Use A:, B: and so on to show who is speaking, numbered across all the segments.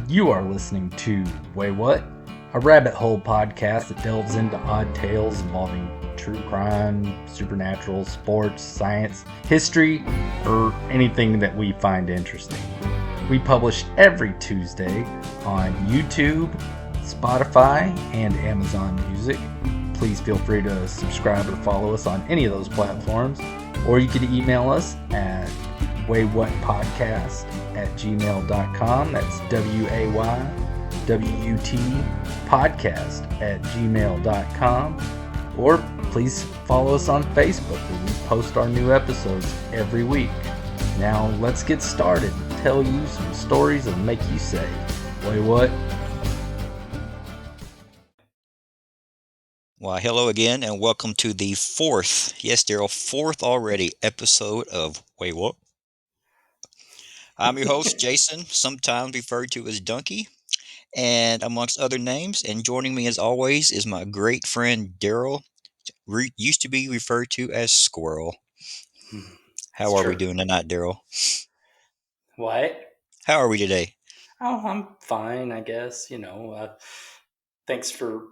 A: You are listening to Waywut, a rabbit hole podcast that delves into odd tales involving true crime, supernatural, sports, science, history, or anything that we find interesting. We publish every Tuesday on YouTube, Spotify, and Amazon Music. Please feel free to subscribe or follow us on any of those platforms, or you can email us at waywutpodcast@gmail.com. That's WAYWUT podcast@gmail.com. Or please follow us on Facebook, where we post our new episodes every week. Now let's get started and tell you some stories that'll make you say, "Wait, what?"
B: Well, hello again, and welcome to the fourth, yes, Darrell, fourth already episode of Waywut. I'm your host, Jason, sometimes referred to as Donkey, and amongst other names. And joining me, as always, is my great friend Darrell, used to be referred to as Squirrel. How
A: It's
B: are we
A: true.
B: doing tonight, Darrell?
A: What?
B: How are we today?
A: Oh, I'm fine, I guess. Thanks for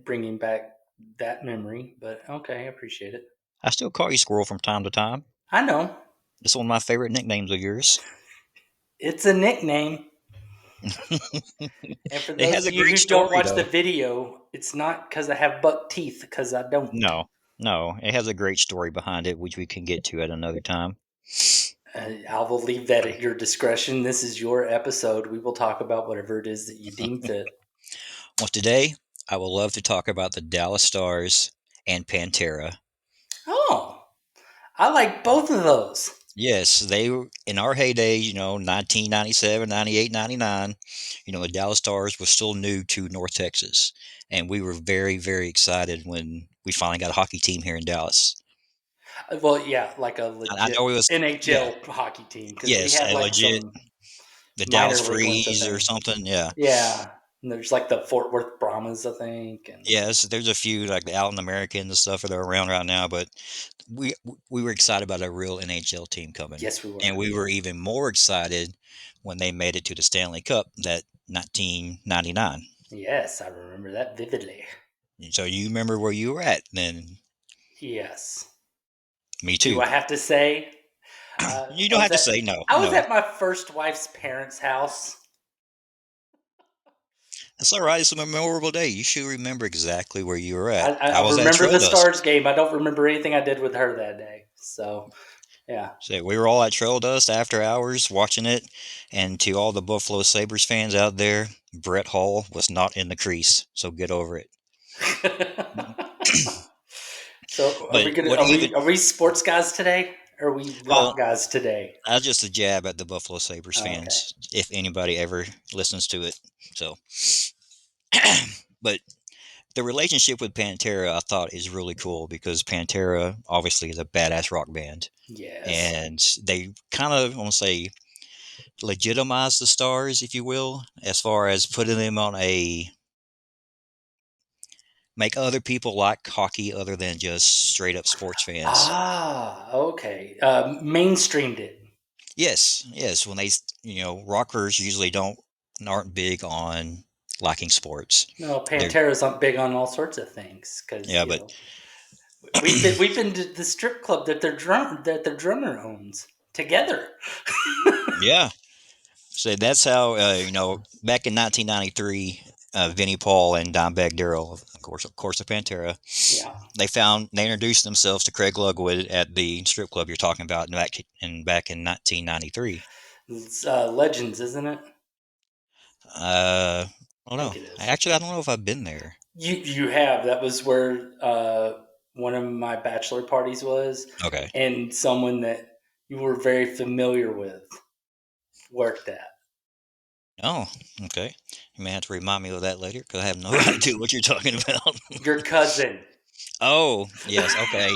A: bringing back that memory, but okay, I appreciate it.
B: I still call you Squirrel from time to time.
A: I know.
B: It's one of my favorite nicknames of yours.
A: It's a nickname. And for
B: It
A: those
B: has
A: of
B: a
A: you
B: great
A: who don't
B: story,
A: watch the
B: though.
A: video, it's not because I have buck teeth, because I don't.
B: No, it has a great story behind it, which we can get to at another time.
A: I will leave that at your discretion. This is your episode. We will talk about whatever it is that you deem fit.
B: Well, today I would love to talk about the Dallas Stars and Pantera.
A: Oh, I like both of those.
B: Yes, they were in our heyday, 1997, 98, 99. The Dallas Stars was still new to North Texas. And we were very, very excited when we finally got a hockey team here in Dallas.
A: Well, yeah, like a
B: I
A: legit
B: know it was, yeah,
A: NHL hockey team, because we
B: yes,
A: had
B: a
A: like
B: legit,
A: some
B: the Dallas
A: minor league ones, I
B: Freeze or
A: think.
B: something, yeah.
A: Yeah, and there's like the Fort Worth Brahmas, I think. And
B: Yes, there's a few like the Allen Americans and stuff that are around right now, but we we were excited about a real NHL team coming,
A: yes, we
B: and
A: were.
B: we were even more excited when they made it to the Stanley Cup that 1999.
A: Yes, I remember that vividly.
B: So you remember where you were at then?
A: Yes.
B: Me
A: Do
B: too.
A: I have to say?
B: You
A: I
B: don't
A: was
B: have to
A: at
B: say no.
A: I was
B: No,
A: at my first wife's parents' house.
B: that's all right. It's a memorable day. You should remember exactly where you were
A: I,
B: at.
A: I
B: I
A: I
B: was at
A: remember
B: Trail
A: the
B: Dust.
A: Stars game. I don't remember anything I did with her that day. So, yeah.
B: So we were all at Trail Dust after hours watching it, and to all the Buffalo Sabres fans out there, Brett Hall was not in the crease. So get over it.
A: So, are we
B: But
A: gonna
B: what even?
A: are we sports guys today? Or are we rock
B: Well,
A: guys today?
B: that's just a jab at the Buffalo Sabres
A: Oh, okay.
B: fans, if anybody ever listens to it. So, but the relationship with Pantera, I thought, is really cool because Pantera obviously is a badass rock band,
A: Yes.
B: and they kind of, I want to say, legitimize the Stars, if you will, as far as putting them on a make other people like hockey other than just straight up sports fans.
A: Ah, okay. Mainstreamed it.
B: Yes, yes. When they, rockers usually aren't big on liking sports.
A: No,
B: They're
A: Pantera's not big on all sorts of things, because
B: yeah, but
A: we've been to the strip club that their drummer owns together.
B: yeah. So that's how back in 1993, Vinnie Paul and Dimebag Darrell, of course, of Pantera,
A: Yeah,
B: they introduced themselves to Craig Lugwood at the strip club you're talking about back in 1993.
A: it's Legends, isn't it?
B: I
A: I
B: don't
A: think
B: know.
A: it is.
B: Actually, I don't know if I've been there.
A: You have. That was where one of my bachelor parties was,
B: Okay.
A: and someone that you were very familiar with worked at.
B: Oh, okay. You may have to remind me of that later because I have no idea what you're talking about.
A: Your cousin.
B: Oh, yes. Okay.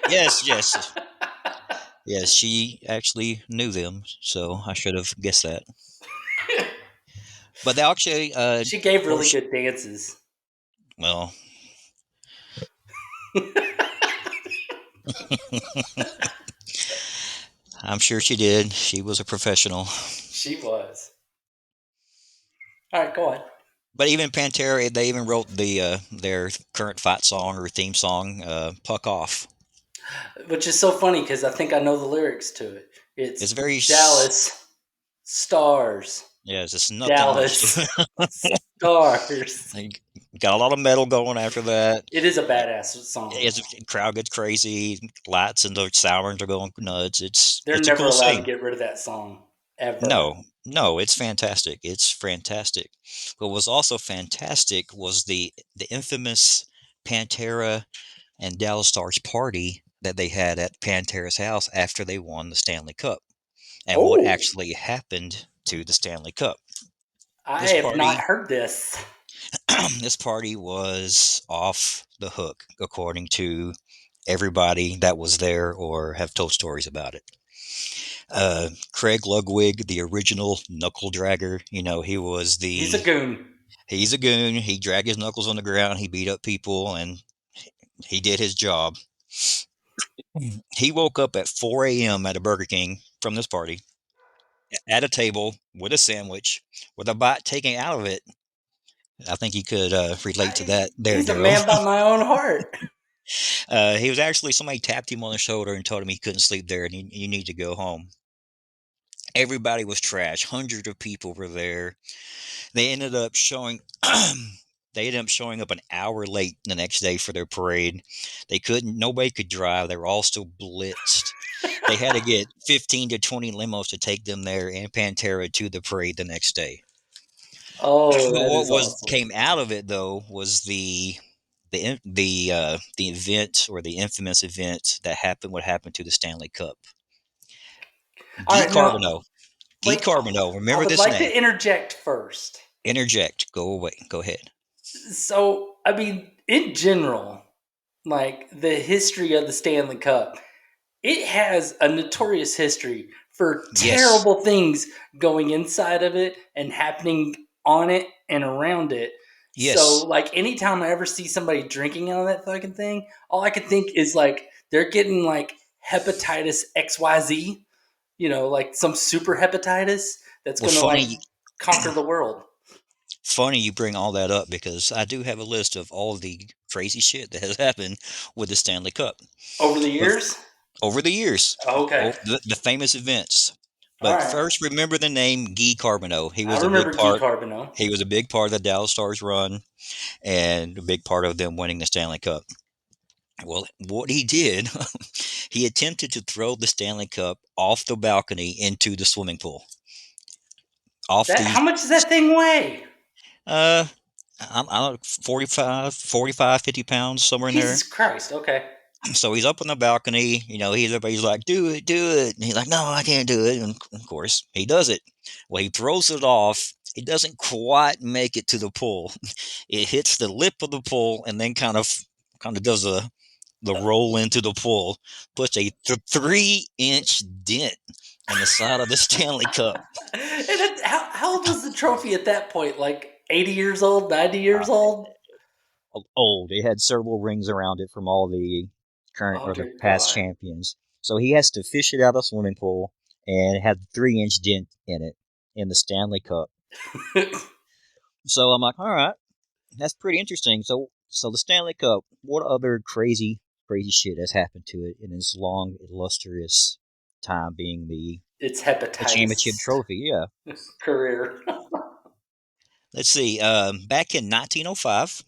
B: Yes, yes. Yes, she actually knew them, so I should have guessed that. But they actually,
A: She
B: of
A: gave really
B: course,
A: good dances.
B: well, I'm sure she did. She was a professional.
A: She was. All right, go on.
B: But even Pantera, they even wrote their current fight song or theme song, "Puck Off."
A: Which is so funny because I think I know the lyrics to it.
B: It's
A: It's
B: very,
A: Dallas Stars.
B: yeah, it's just nothing much to
A: Dallas
B: it.
A: Stars.
B: Like, got a lot of metal going after that.
A: It is a badass song.
B: It's crowd gets crazy, lights and the sirens are going nuts.
A: They're
B: It's a
A: never
B: cool
A: allowed to
B: scene.
A: get rid of that song ever.
B: No, it's fantastic. It's fantastic. What was also fantastic was the infamous Pantera and Dallas Stars party that they had at Pantera's house after they won the Stanley Cup, and what
A: Oh,
B: actually happened to the Stanley Cup.
A: I
B: This
A: have not
B: party,
A: heard this.
B: this party was off the hook, according to everybody that was there or have told stories about it. Craig Ludwig, the original knuckle dragger,
A: He's a goon.
B: he's a goon. He dragged his knuckles on the ground. He beat up people, and he did his job. He woke up at 4 a.m. at a Burger King from this party at a table with a sandwich with a bite taken out of it. I think you could relate to that there,
A: He's a
B: Darrell.
A: man by my own heart.
B: He was actually, somebody tapped him on the shoulder and told him he couldn't sleep there and you need to go home. Everybody was trash. Hundreds of people were there. They ended up showing they ended up showing up an hour late the next day for their parade. Nobody could drive. They were all still blitzed. They had to get 15 to 20 limos to take them there and Pantera to the parade the next day.
A: Oh,
B: But
A: that
B: what
A: is
B: was
A: awesome.
B: came out of it though was the event, or the infamous event that happened. What happened to the Stanley Cup?
A: All
B: Guy
A: right, now,
B: Carbonneau. Guy
A: wait,
B: Carbonneau.
A: I
B: Remember
A: would
B: this
A: like
B: name.
A: to interject first.
B: Interject. Go away. Go ahead.
A: So, I mean, in general, like the history of the Stanley Cup, it has a notorious history for
B: Yes.
A: terrible things going inside of it and happening on it and around it. So,
B: Yes.
A: like, anytime I ever see somebody drinking out of that fucking thing, all I can think is like they're getting like hepatitis XYZ, like some super hepatitis that's
B: Well,
A: going to like conquer the world
B: funny you bring all that up because I do have a list of all the crazy shit that has happened with the Stanley Cup.
A: over the
B: But
A: years.
B: over the years,
A: Okay.
B: the famous events.
A: All
B: But
A: right.
B: first, remember the name Guy Carbonneau.
A: I remember Guy Carbonneau.
B: He was a big part of the Dallas Stars run and a big part of them winning the Stanley Cup. Well, what he did, he attempted to throw the Stanley Cup off the balcony into the swimming pool. Off
A: That
B: the,
A: how much does that thing weigh?
B: uh, I don't know, 45, 50 pounds, somewhere in there.
A: Jesus Christ. Okay.
B: So he's up on the balcony, everybody's like, do it. And he's like, no, I can't do it. And of course, he does it. Well, he throws it off. It doesn't quite make it to the pool. It hits the lip of the pool and then kind of does the roll into the pool, puts a 3-inch dent in the side of the Stanley Cup.
A: How old was the trophy at that point? Like 80 years old, 90 years old?
B: Old. It had several rings around it from all the current
A: Oh,
B: or the
A: dear
B: past
A: God.
B: champions. So he has to fish it out of the swimming pool, and it had a 3-inch dent in it in the Stanley Cup. So I'm like, all right, that's pretty interesting. So the Stanley Cup, what other crazy shit has happened to it in its long, illustrious time being
A: It's
B: the championship
A: hepatitis
B: trophy? Yeah.
A: career.
B: Let's see. Back in 1905,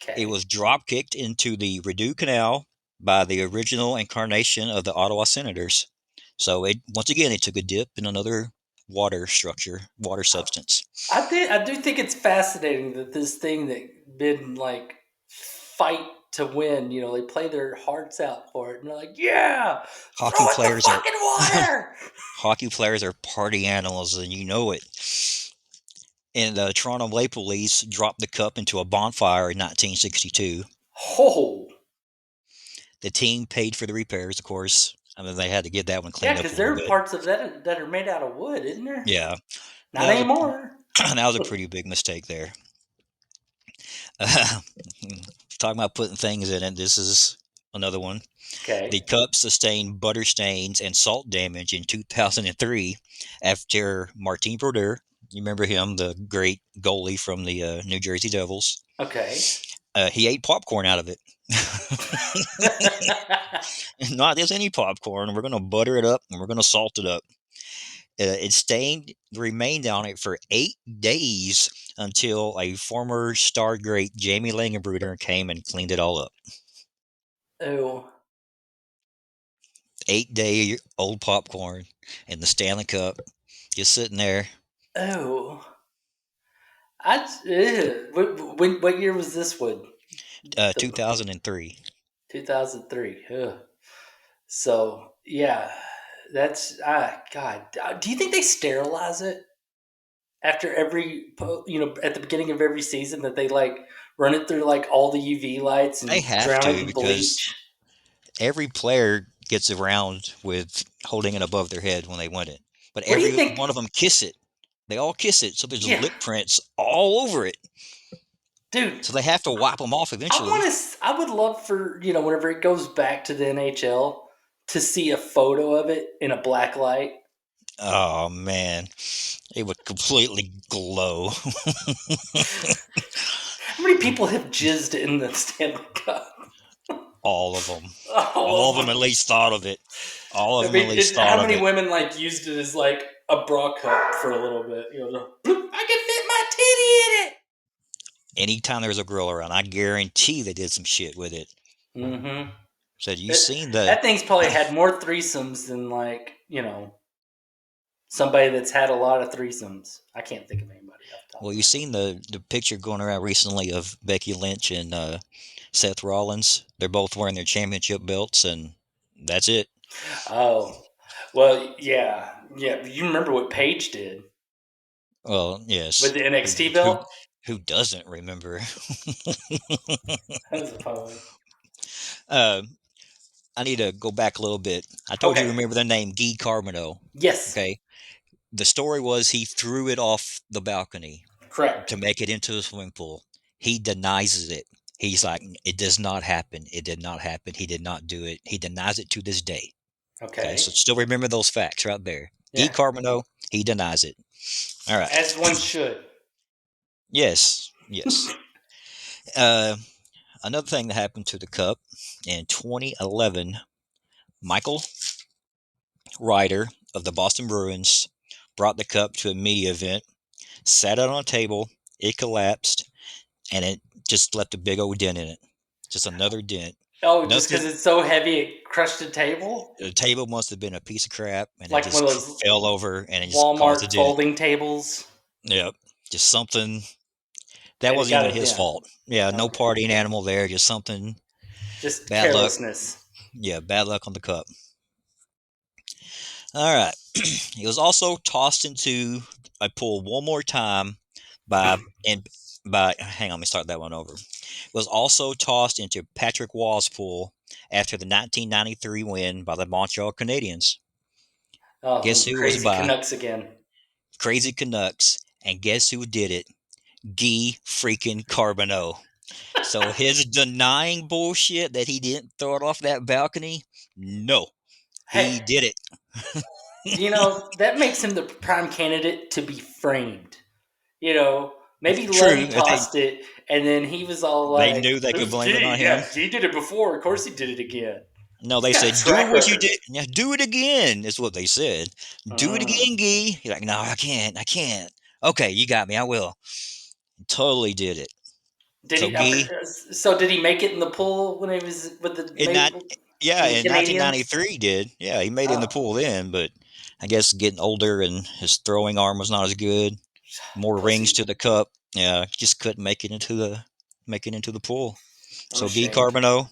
B: it
A: Okay.
B: was drop kicked into the Rideau Canal by the original incarnation of the Ottawa Senators. So it once again it took a dip in another water substance.
A: I do think it's fascinating that this thing that been like fight to win, they play their hearts out for it and they're like, yeah,
B: Hockey
A: throw it in the
B: players are
A: fucking water.
B: hockey players are party animals, and you know it. And the Toronto Maple Leafs dropped the cup into a bonfire in 1962.
A: Oh,
B: The team paid for the repairs, of course. I mean, they had to get that one
A: yeah,
B: cleaned up a
A: because there
B: little
A: are
B: bit.
A: parts of that are made out of wood, isn't there?
B: Yeah,
A: Not
B: that was a
A: anymore.
B: that was a pretty big mistake there. Uh, talking about putting things in it, this is another one. The
A: Okay.
B: cup sustained butter stains and salt damage in 2003 after Martin Brodeur. You remember him, the great goalie from the New Jersey Devils.
A: Okay.
B: He ate popcorn out of it. Not just any popcorn. We're going to butter it up and we're going to salt it up. Remained on it for 8 days until a former star great Jamie Langenbruder came and cleaned it all up.
A: Oh.
B: 8-day old popcorn in the Stanley Cup, just sitting there.
A: Oh. What year was this one?
B: 2003.
A: 2003. Ugh. So yeah, that's God. Do you think they sterilize it after at the beginning of every season that they like run it through like all the UV lights
B: They
A: and
B: have
A: drown it
B: to
A: in
B: because
A: bleach?
B: every player gets around with holding it above their head when they win it. But
A: What do you
B: every one
A: think?
B: of them kiss it. They all kiss it, so there's
A: Yeah,
B: lip prints all over it.
A: dude.
B: So they have to wipe them off eventually.
A: I would love for whenever it goes back to the NHL to see a photo of it in a black light.
B: Oh man, it would completely glow.
A: How many people have jizzed in the Stanley Cup?
B: All of them.
A: All
B: All of
A: of
B: them
A: them.
B: at least thought of it. All of
A: I
B: them at
A: mean,
B: least thought
A: how
B: of
A: many
B: it.
A: women like used it as like a bra cup for a little bit? I can fit my titty in it.
B: Anytime there's a girl around, I guarantee they did some shit with it.
A: Mm-hmm.
B: Said you
A: That,
B: seen the
A: that thing's probably had more threesomes than somebody that's had a lot of threesomes. I can't think of anybody off the top
B: well,
A: of
B: you
A: my head.
B: seen the picture going around recently of Becky Lynch and Seth Rollins. They're both wearing their championship belts, and that's it.
A: Oh, well, yeah, yeah. You remember what Paige did
B: Well,
A: with
B: yes.
A: the
B: Who
A: NXT
B: who
A: belt?
B: who doesn't remember?
A: That was a fun one.
B: uh, I need to go back a little bit. I told you
A: Okay.
B: remember the name Guy Carmino.
A: Yes.
B: Okay, the story was he threw it off the balcony
A: Correct.
B: to make it into the swimming pool. He denies it. He's like, it does not happen. It did not happen. He did not do it. He denies it to this day. Okay, so
A: Okay.
B: still remember those facts right there. Guy
A: Yeah.
B: Carmino, he denies it. All right.
A: As one should.
B: Yes, yes. Uh, Another thing that happened to the Cup in 2011, Michael Ryder of the Boston Bruins brought the Cup to a media event, sat it on a table, it collapsed, and it just left a big old dent in it. Just another dent.
A: Oh, just
B: Nothing.
A: because it's so heavy it crushed a table?
B: The table must have been a piece of crap, and it
A: Like one
B: just
A: of those
B: fell over, and it just caused a
A: Walmart
B: dent.
A: folding tables?
B: Yep, just something that
A: And it
B: wasn't
A: got
B: even
A: a
B: his
A: dent.
B: fault. Yeah, no
A: Okay.
B: partying animal there, just something
A: Just
B: bad luck.
A: carelessness.
B: Yeah, bad luck on the cup. All right. He was also tossed into a pool one more time by and by hang on, let me start that one over. Was also tossed into Patrick Waugh's pool after the 1993 win by the Montreal Canadiens.
A: Oh,
B: Guess
A: them
B: who it was
A: crazy
B: by?
A: Canucks again.
B: Crazy Canucks. And guess who did it? Guy freaking Carbonneau. So his denying bullshit that he didn't throw it off that balcony, no,
A: Hey,
B: he did it.
A: that makes him the prime candidate to be framed. Maybe
B: True.
A: Levy
B: If
A: tossed it, and then he was all
B: they
A: like,
B: knew they
A: "It
B: could
A: was
B: blame it on
A: G.
B: him.
A: Yeah, G did it before. Of course, he did it again.
B: No,
A: He's
B: they
A: got a
B: said, do
A: track
B: what you
A: record."
B: did. Yeah, do it again, is what they said. Do it
A: Mm.
B: again, Gee. You're like, no, I can't. I can't. Okay, you got me. I will. Totally did it.
A: Did
B: So,
A: he?
B: Gee,
A: So did he make it in the pool when he was with the
B: in that,
A: Maple
B: yeah,
A: with the
B: in
A: Canadians?
B: 1993, he did. Yeah, he made it in the
A: Oh,
B: pool then, but I guess getting older and his throwing arm was not as good. More rings
A: pussy!
B: to the cup. Yeah, just couldn't make it into the pool.
A: I'm
B: So, Guy
A: ashamed.
B: Carbonneau,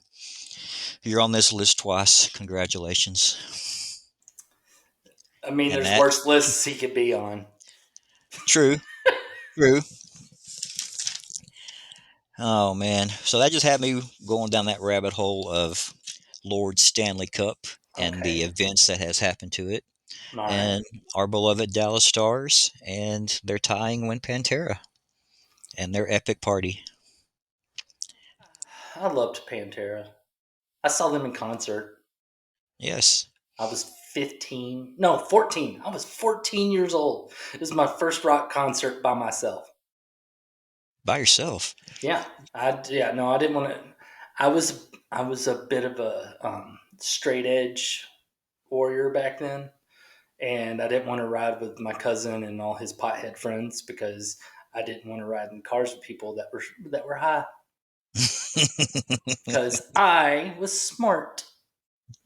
B: you're on this list twice. Congratulations.
A: I mean,
B: And
A: there's
B: that,
A: worse lists he could be on.
B: true, true. Oh man, so that just had me going down that rabbit hole of Lord Stanley Cup and the
A: Okay,
B: events that has happened to it,
A: all right.
B: and our beloved Dallas Stars and their tying win Pantera and their epic party.
A: I loved Pantera. I saw them in concert.
B: Yes,
A: I was 14. I was 14 years old. It was my first rock concert by myself.
B: By yourself?
A: Yeah, I didn't want to. I was a bit of a straight edge warrior back then, and I didn't want to ride with my cousin and all his pothead friends because I didn't want to ride in cars with people that were high. Because I was smart.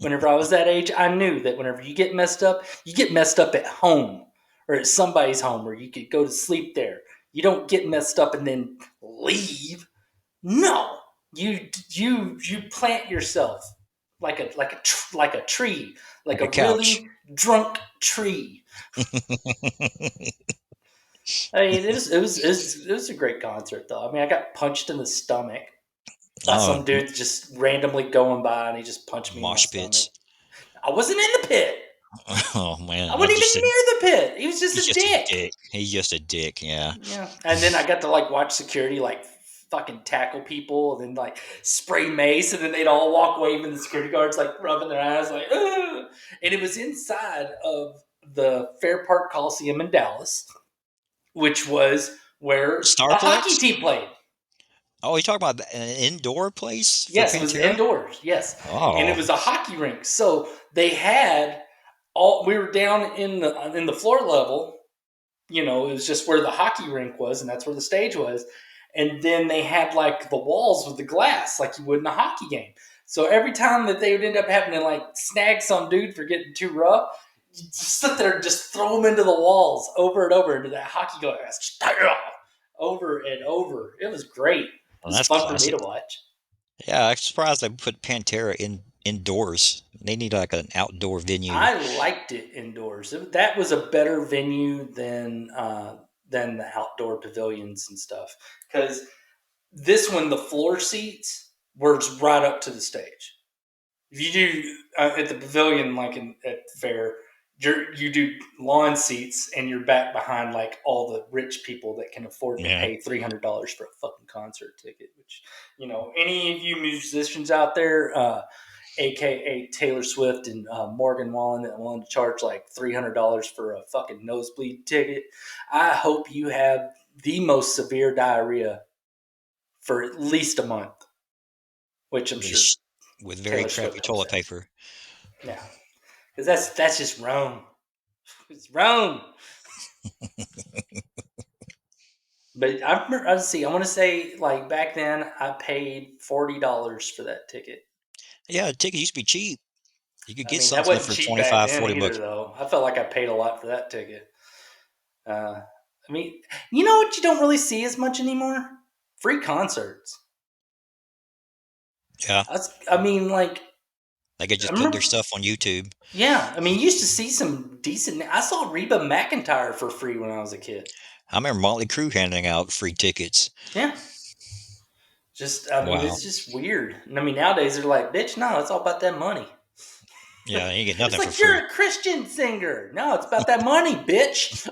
A: Whenever I was that age, I knew that whenever you get messed up at home or at somebody's home where you could go to sleep there. You don't get messed up and then leave. No, you plant yourself like a tree, like
B: a
A: a
B: couch.
A: really drunk tree. I mean, it was a great concert though. I mean, I got punched in the stomach by
B: Oh,
A: some dude just randomly going by, and he just punched me in my
B: mosh
A: stomach.
B: pits.
A: I wasn't in the pit.
B: Oh man,
A: I
B: I
A: wasn't
B: just
A: even
B: said
A: near the pit. He was just
B: he's
A: a
B: just a
A: dick.
B: dick. He's just a dick. Yeah.
A: Yeah. And then I got to like watch security like fucking tackle people and then like spray mace, and then they'd all walk waving, the security guards like rubbing their eyes like, ugh. And it was inside of the Fair Park Coliseum in Dallas, which was where a hockey
B: Starplex?
A: team played.
B: Oh, you talking about an indoor place for
A: Yes, it was
B: Pantera?
A: indoors. Yes. And it
B: Oh,
A: was a hockey rink. So they had we were down in the floor level. You know, it was just where the hockey rink was, and that's where the stage was. And then they had like the walls with the glass, like you would in a hockey game. So every time that they would end up having to like snag some dude for getting too rough, you just sit there and just throw them into the walls over and over into that hockey glass, over and over. It was great. It
B: well,
A: was
B: that's
A: fun for me
B: classic.
A: to watch.
B: Yeah, I'm surprised they put Pantera indoors. They need like an outdoor venue.
A: I liked it indoors. That was a better venue than the outdoor pavilions and stuff. Because this one, the floor seats were right up to the stage. If you do at the pavilion, like at the fair, you do lawn seats, and you're back behind like all the rich people that can afford to
B: Yeah.
A: pay $300 for a fucking concert ticket. Which, you know, any of you musicians out there, aka Taylor Swift and Morgan Wallen, that willing to charge like $300 for a fucking nosebleed ticket, I hope you have the most severe diarrhea for at least a month, which I'm
B: With,
A: sure
B: with very
A: Taylor
B: crappy
A: Swift hopes
B: toilet
A: that.
B: paper.
A: Yeah, because that's just Rome. It's Rome. But I remember, let's see. I want to say like back then I paid $40 for that ticket.
B: Yeah, tickets used to be cheap. You could
A: I
B: get
A: mean that
B: something
A: wasn't
B: for
A: cheap back
B: 25,
A: then
B: 40
A: either,
B: bucks.
A: though. I felt like I paid a lot for that ticket. Uh, I mean, you know what you don't really see as much anymore? Free concerts.
B: Yeah.
A: I mean, like
B: They could
A: I
B: just put their
A: remember.
B: stuff on YouTube.
A: Yeah, I mean, you used to see some decent. I saw Reba McEntire for free when I was a kid.
B: I remember Motley Crue handing out free tickets.
A: Yeah, I mean,
B: Wow.
A: it's just weird. And I mean, nowadays they're like, bitch, no, it's all about that money.
B: Yeah, you get
A: It's
B: nothing for
A: like you're
B: free.
A: a Christian singer. No, it's about that money, bitch.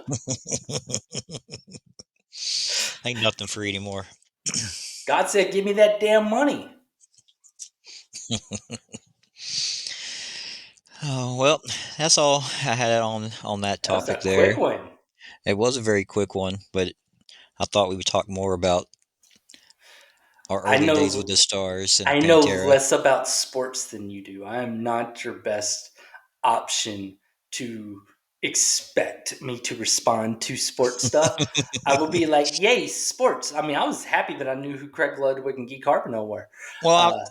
B: Ain't nothing free anymore.
A: God said, give me that damn money.
B: Oh well, that's all I had on that
A: That was
B: topic
A: a quick
B: there.
A: one.
B: It was a very quick one, but I thought we would talk more about our
A: I
B: early days with
A: know
B: the Stars and
A: I know
B: Pantera.
A: less about sports than you do. I am not your best option to expect me to respond to sports stuff. I will be like, yay, sports. I mean, I was happy that I knew who Craig Ludwig and Guy Carpenter were.
B: Well,
A: Uh,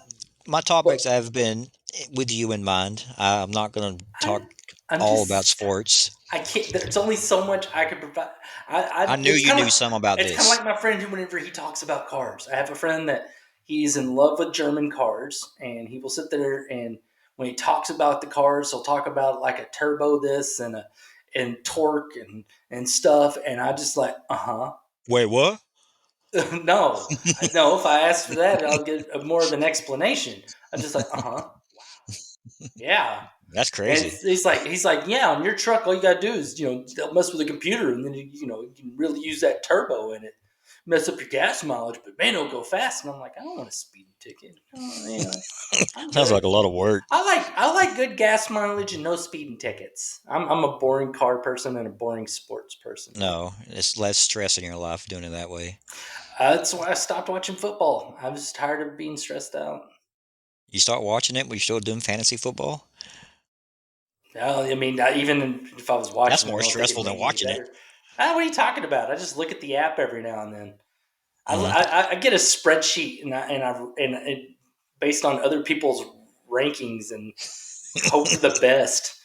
B: my
A: but
B: topics have been with you in mind. I'm not going to talk
A: I'm, I'm
B: all about
A: just,
B: sports.
A: I can't. There's only so much I could provide.
B: I knew you knew some about
A: It's kind of
B: this.
A: like my friend who, whenever he talks about cars, I have a friend that he's in love with German cars, and he will sit there and when he talks about the cars, he'll talk about like a turbo this and torque and stuff, and I just like
B: Wait, what?
A: no, no. If I ask for that, I'll get more of an explanation. I'm just like yeah.
B: That's
A: And
B: crazy.
A: he's like, yeah, on your truck, all you gotta do is, mess with the computer, and then you can really use that turbo in it. mess up your gas mileage, but man, it'll go fast. And I'm like, I don't want a speeding ticket. I'm
B: Sounds like
A: good.
B: a lot of work.
A: I like good gas mileage and no speeding tickets. I'm a boring car person and a boring sports person.
B: No, it's less stress in your life doing it that way.
A: That's why I stopped watching football. I was tired of being stressed out.
B: You start watching it, but you're still doing fantasy football?
A: Well, I mean, even if I was
B: That's
A: watching it, I
B: more
A: don't think it
B: stressful than
A: made me any
B: watching it.
A: better. What are you talking about? I just look at the app every now and then.
B: Mhm.
A: I get a spreadsheet and it, based on other people's rankings and hope for the best.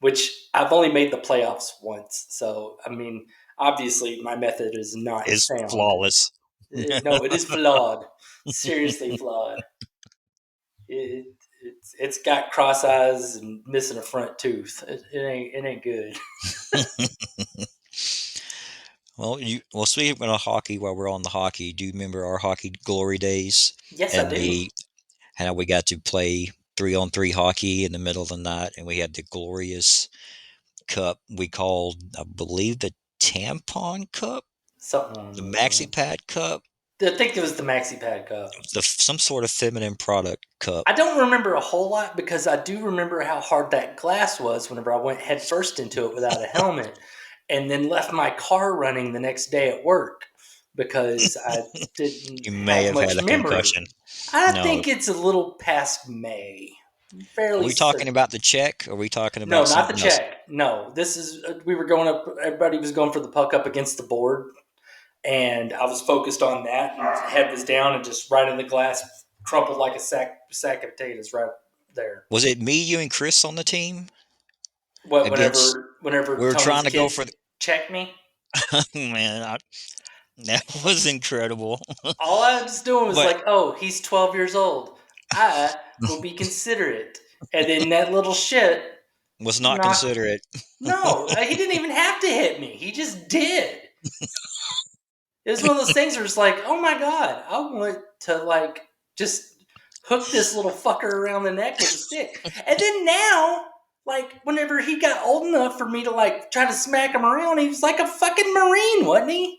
A: Which I've only made the playoffs once, so I mean, obviously my method is not
B: It's
A: sound.
B: flawless.
A: No, it is flawed. Seriously flawed. It's got cross eyes and missing a front tooth. It ain't good.
B: Well, speaking of hockey, while we're on the hockey, do you remember our hockey glory days
A: Yes, I
B: and
A: do.
B: the how we got to play 3-on-3 hockey in the middle of the night, and we had the glorious cup we called, I believe, the tampon cup,
A: Something along
B: the
A: those
B: maxi
A: lines.
B: pad cup,
A: I think it was the Maxi Pad Cup.
B: some sort of feminine product cup.
A: I don't remember a whole lot because I do remember how hard that glass was whenever I went head first into it without a helmet and then left my car running the next day at work because I didn't
B: You may
A: have
B: have had
A: much
B: a
A: memory.
B: concussion.
A: I
B: No,
A: think it's a little past May.
B: are
A: Fairly
B: we talking
A: certain.
B: about the check? Or are we talking
A: No,
B: about
A: not the
B: something else?
A: check. No, this is, we were going up, everybody was going for the puck up against the board, and I was focused on that. And head was down and just right in the glass, crumpled like a sack of potatoes right there.
B: Was it me, you, and Chris on the team
A: What
B: against?
A: whenever
B: We were
A: Tony's
B: trying to go for
A: kids
B: the.
A: checked me,
B: Man, that was incredible.
A: all I was doing was
B: But
A: like, "Oh, he's 12 years old. I will be considerate." And then that little shit
B: was not
A: knocked.
B: considerate.
A: No, he didn't even have to hit me. He just did. It was one of those things where it's like, "Oh my god, I want to like just hook this little fucker around the neck with a stick." And then now, like, whenever he got old enough for me to like try to smack him around, he was like a fucking Marine, wasn't he?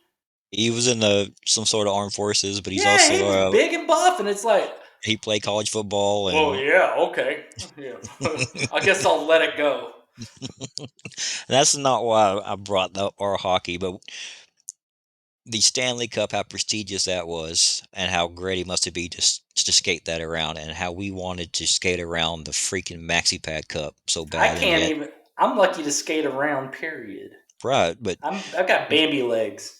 B: He was in the some sort of armed forces, but he's
A: Yeah, he
B: also
A: was big and buff, and it's like,
B: he played college football,
A: well,
B: and
A: yeah, okay, yeah. I guess I'll let it go.
B: that's not why I brought up our hockey, but the Stanley Cup, how prestigious that was, and how great it must have been to skate that around, and how we wanted to skate around the freaking Maxi Pad Cup so
A: I
B: bad, and
A: can't
B: yet,
A: even. I'm lucky to skate around. Period.
B: right? But
A: I've got Bambi legs.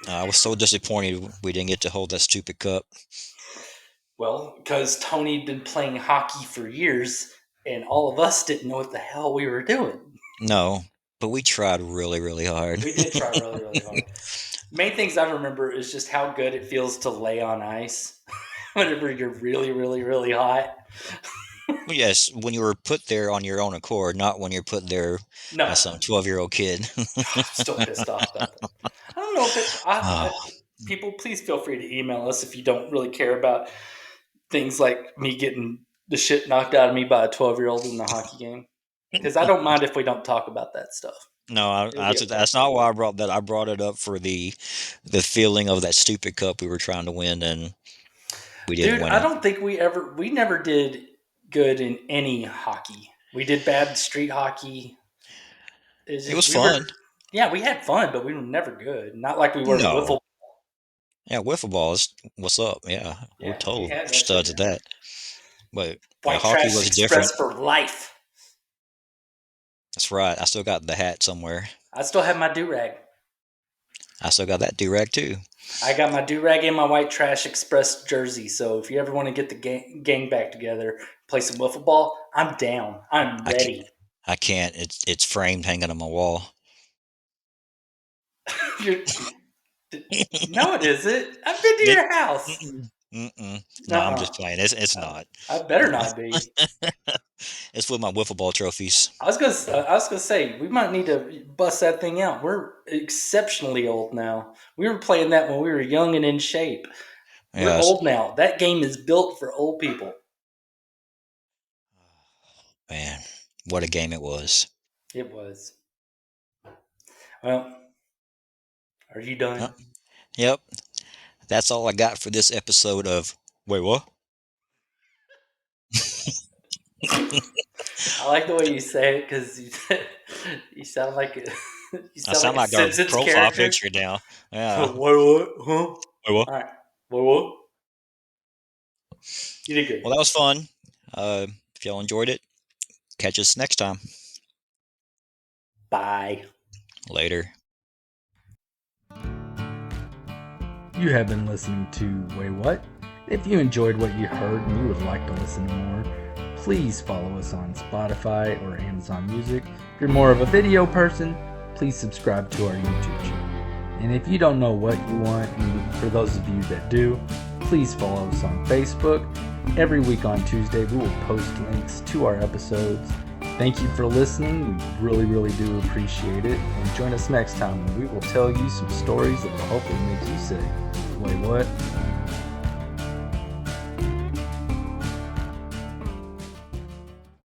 B: I was so disappointed we didn't get to hold that stupid cup.
A: Well, because Tony'd been playing hockey for years, and all of us didn't know what the hell we were doing.
B: No, but we tried really, really hard.
A: We did try really, really hard. Main things I remember is just how good it feels to lay on ice whenever you're really, really, really hot.
B: Well, yes, when you were put there on your own accord, not when you're put there
A: No,
B: by some 12-year-old kid.
A: I'm still pissed off about that. I don't know if it.
B: Oh,
A: People, please feel free to email us if you don't really care about things like me getting the shit knocked out of me by a 12-year-old in the hockey game. Because I don't mind if we don't talk about that stuff.
B: no,
A: It'll be okay.
B: that's not why I brought that. I brought it up for the feeling of that stupid cup we were trying to win, and we didn't
A: Dude,
B: win
A: I
B: it.
A: don't think we never did good in any hockey. We did bad in street hockey. It's
B: It
A: just,
B: was
A: we were,
B: fun.
A: yeah, we had fun, but we were never good. Not like we were in
B: No,
A: wiffle.
B: yeah, wiffle ball is what's up. Yeah, we're
A: Yeah, we
B: total
A: had that shit
B: studs at
A: down.
B: that. But yeah,
A: White
B: hockey
A: Trash
B: was different.
A: Express for life.
B: That's right. I still got the hat somewhere.
A: I still have my do-rag.
B: I still got that do-rag too.
A: I got my do-rag and my White Trash Express jersey. So if you ever want to get the gang back together, play some wiffle ball, I'm down. I'm
B: I can't.
A: ready.
B: I can't. It's framed hanging on my wall.
A: You're, no, it isn't. I've been to
B: It,
A: your house.
B: mm-mm, mm-mm. No, I'm just
A: Uh-uh.
B: playing. It's not.
A: I better not be.
B: It's with my wiffle ball trophies.
A: I was gonna say we might need to bust that thing out. We're exceptionally old now. We were playing that when we were young and in shape. We're
B: Yes.
A: old now. That game is built for old people.
B: Man, what a game it was.
A: It was. Well, are you
B: Huh?
A: done?
B: Yep. That's all I got for this episode of Wait, what?
A: I like the way you say it because you sound like you
B: I
A: sound
B: sound
A: like a
B: like our
A: Simpsons
B: profile
A: character.
B: picture now. Yeah.
A: What? Huh?
B: Wait, what?
A: All right. What? You did
B: Well,
A: good.
B: that was fun. If y'all enjoyed it, catch us next time.
A: Bye.
B: Later.
A: You have been listening to Waywut. If you enjoyed what you heard and you would like to listen to more, please follow us on Spotify or Amazon Music. If you're more of a video person, please subscribe to our YouTube channel. And if you don't know what you want, and for those of you that do, please follow us on Facebook. Every week on Tuesday, we will post links to our episodes. Thank you for listening. We really, really do appreciate it. And join us next time when we will tell you some stories that will hopefully make you say, wait, what?